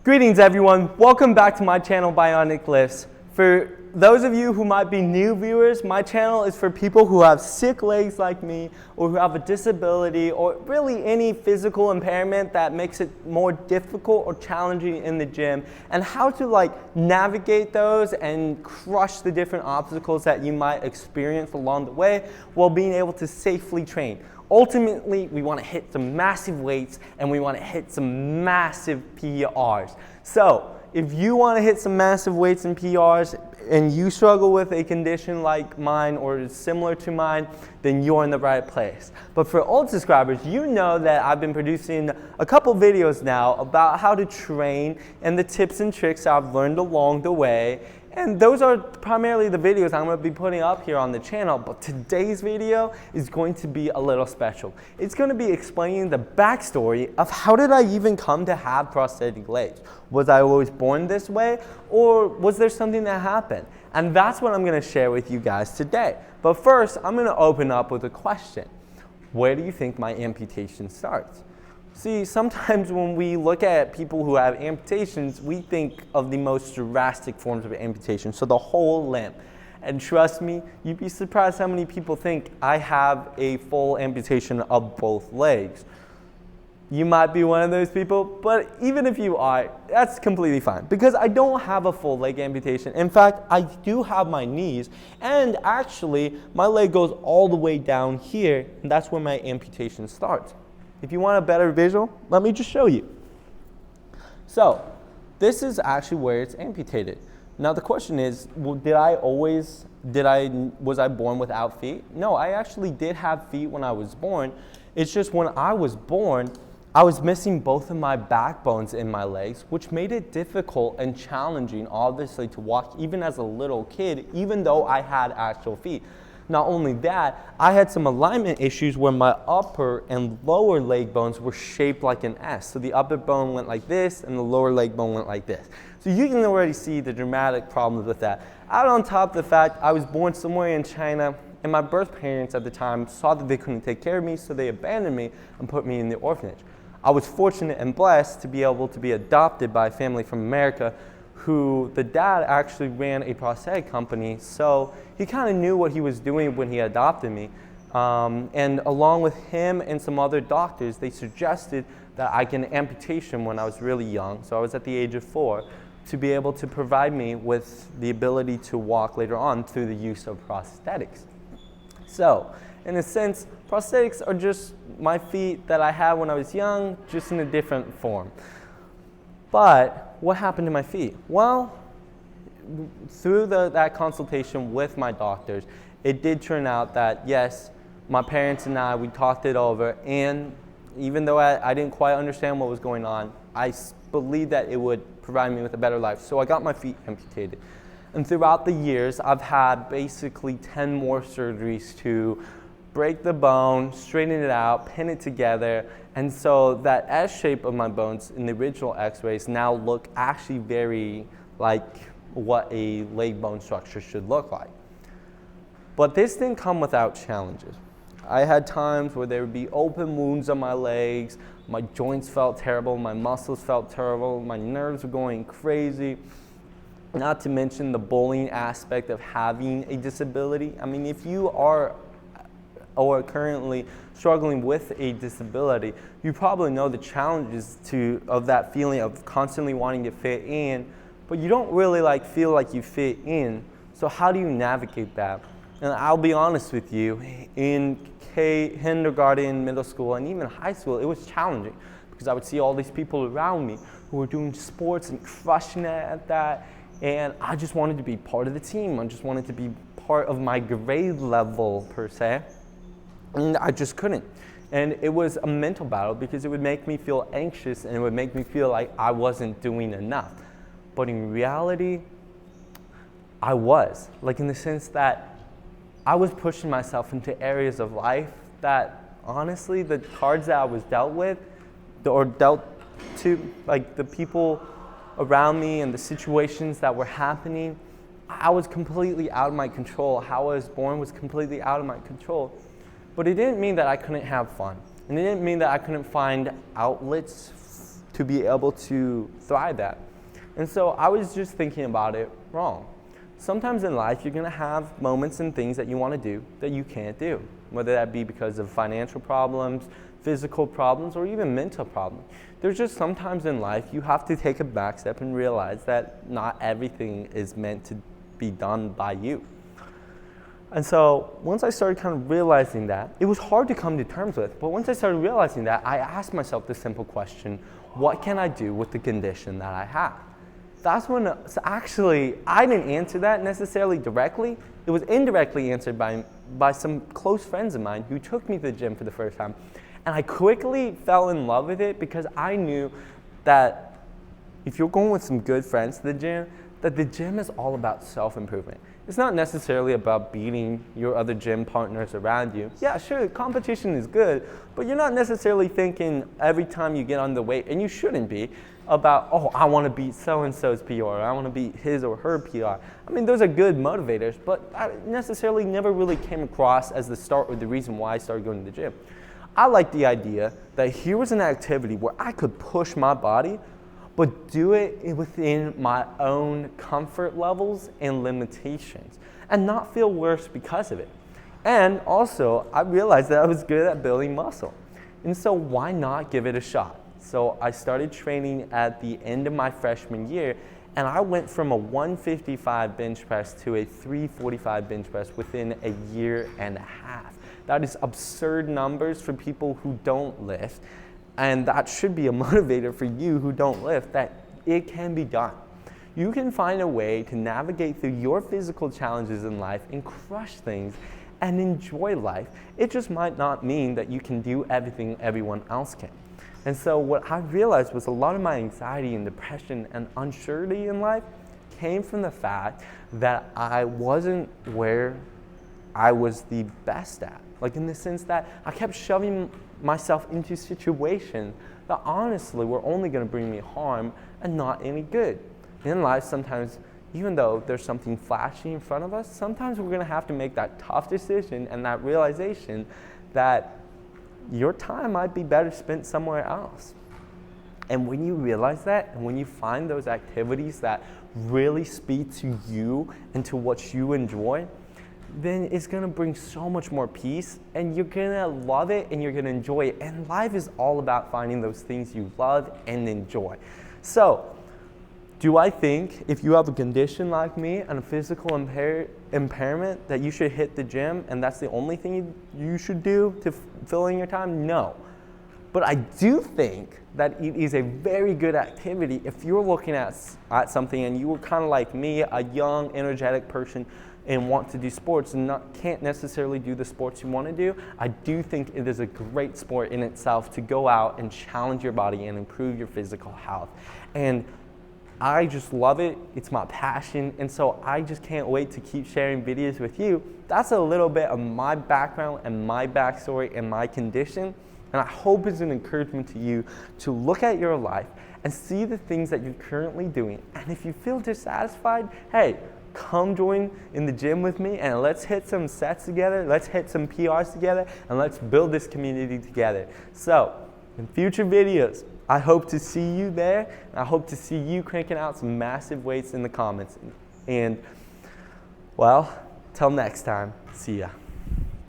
Greetings everyone, welcome back to my channel Bionic Lifts. For those of you who might be new viewers, my channel is for people who have sick legs like me or who have a disability or really any physical impairment that makes it more difficult or challenging in the gym, and how to navigate those and crush the different obstacles that you might experience along the way while being able to safely train. Ultimately, we want to hit some massive weights and we want to hit some massive PRs. So, if you want to hit some massive weights and PRs and you struggle with a condition like mine or is similar to mine, then you're in the right place. But for old subscribers, you know that I've been producing a couple videos now about how to train and the tips and tricks I've learned along the way. And those are primarily the videos I'm going to be putting up here on the channel, but today's video is going to be a little special. It's going to be explaining the backstory of how did I even come to have prosthetic legs. Was I always born this way, or was there something that happened? And that's what I'm going to share with you guys today. But first, I'm going to open up with a question. Where do you think my amputation starts? See, sometimes when we look at people who have amputations, we think of the most drastic forms of amputation, so the whole limb. And trust me, you'd be surprised how many people think I have a full amputation of both legs. You might be one of those people, but even if you are, that's completely fine, because I don't have a full leg amputation. In fact, I do have my knees, and actually, my leg goes all the way down here, and that's where my amputation starts. If you want a better visual, let me just show you. So, this is actually where it's amputated. Now the question is, was I born without feet? No, I actually did have feet when I was born. It's just when I was born, I was missing both of my backbones in my legs, which made it difficult and challenging, obviously, to walk even as a little kid, even though I had actual feet. Not only that, I had some alignment issues where my upper and lower leg bones were shaped like an S. So the upper bone went like this and the lower leg bone went like this. So you can already see the dramatic problems with that. Add on top of the fact I was born somewhere in China, and my birth parents at the time saw that they couldn't take care of me, so they abandoned me and put me in the orphanage. I was fortunate and blessed to be able to be adopted by a family from America who the dad actually ran a prosthetic company, so he kind of knew what he was doing when he adopted me. And along with him and some other doctors, they suggested that I get an amputation when I was really young, so I was at the age of 4, to be able to provide me with the ability to walk later on through the use of prosthetics. So, in a sense, prosthetics are just my feet that I had when I was young, just in a different form. But what happened to my feet? Well, through that consultation with my doctors, it did turn out that yes, my parents and we talked it over, and even though I didn't quite understand what was going on, I believed that it would provide me with a better life. So I got my feet amputated. And throughout the years, I've had basically 10 more surgeries to break the bone, straighten it out, pin it together, and so that S shape of my bones in the original x-rays now look actually very like what a leg bone structure should look like. But this didn't come without challenges. I had times where there would be open wounds on my legs, my joints felt terrible, my muscles felt terrible, my nerves were going crazy. Not to mention the bullying aspect of having a disability. I mean, if you are or currently struggling with a disability, you probably know the challenges of that feeling of constantly wanting to fit in, but you don't really feel like you fit in. So how do you navigate that? And I'll be honest with you, in kindergarten, middle school, and even high school, it was challenging because I would see all these people around me who were doing sports and crushing it at that, and I just wanted to be part of the team. I just wanted to be part of my grade level, per se. And I just couldn't. And it was a mental battle because it would make me feel anxious and it would make me feel like I wasn't doing enough. But in reality, I was. In the sense that I was pushing myself into areas of life that, honestly, the cards that I was dealt with, or dealt to, the people around me and the situations that were happening, I was completely out of my control. How I was born was completely out of my control. But it didn't mean that I couldn't have fun. And it didn't mean that I couldn't find outlets to be able to thrive at. And so I was just thinking about it wrong. Sometimes in life, you're gonna have moments and things that you wanna do that you can't do, whether that be because of financial problems, physical problems, or even mental problems. There's just sometimes in life you have to take a back step and realize that not everything is meant to be done by you. And so once I started kind of realizing that, it was hard to come to terms with, but once I started realizing that, I asked myself the simple question, what can I do with the condition that I have? That's when, so actually, I didn't answer that necessarily directly. It was indirectly answered by some close friends of mine who took me to the gym for the first time. And I quickly fell in love with it because I knew that if you're going with some good friends to the gym, that the gym is all about self-improvement. It's not necessarily about beating your other gym partners around you. Yeah, sure, competition is good, but you're not necessarily thinking every time you get on the weight, and you shouldn't be, about, oh, I want to beat so-and-so's PR, or I want to beat his or her PR. I mean, those are good motivators, but I necessarily never really came across as the start or the reason why I started going to the gym. I like the idea that here was an activity where I could push my body, but do it within my own comfort levels and limitations, and not feel worse because of it. And also, I realized that I was good at building muscle. And so why not give it a shot? So I started training at the end of my freshman year, and I went from a 155 bench press to a 345 bench press within a year and a half. That is absurd numbers for people who don't lift. And that should be a motivator for you who don't lift, that it can be done. You can find a way to navigate through your physical challenges in life and crush things and enjoy life. It just might not mean that you can do everything everyone else can. And so what I realized was a lot of my anxiety and depression and uncertainty in life came from the fact that I wasn't where I was the best at. Like in the sense that I kept shoving myself into situations that honestly were only going to bring me harm and not any good. In life, sometimes, even though there's something flashy in front of us, sometimes we're going to have to make that tough decision and that realization that your time might be better spent somewhere else. And when you realize that, and when you find those activities that really speak to you and to what you enjoy, then it's gonna bring so much more peace, and you're gonna love it and you're gonna enjoy it. And life is all about finding those things you love and enjoy. So, do I think if you have a condition like me and a physical impairment that you should hit the gym and that's the only thing you should do to fill in your time? No. But I do think that it is a very good activity if you're looking at something and you were kind of like me, a young, energetic person, and want to do sports and can't necessarily do the sports you want to do. I do think it is a great sport in itself to go out and challenge your body and improve your physical health. And I just love it. It's my passion. And so I just can't wait to keep sharing videos with you. That's a little bit of my background and my backstory and my condition. And I hope it's an encouragement to you to look at your life and see the things that you're currently doing. And if you feel dissatisfied, hey, come join in the gym with me and let's hit some sets together, let's hit some PRs together, and let's build this community together. So, in future videos, I hope to see you there, and I hope to see you cranking out some massive weights in the comments. And, well, till next time, see ya.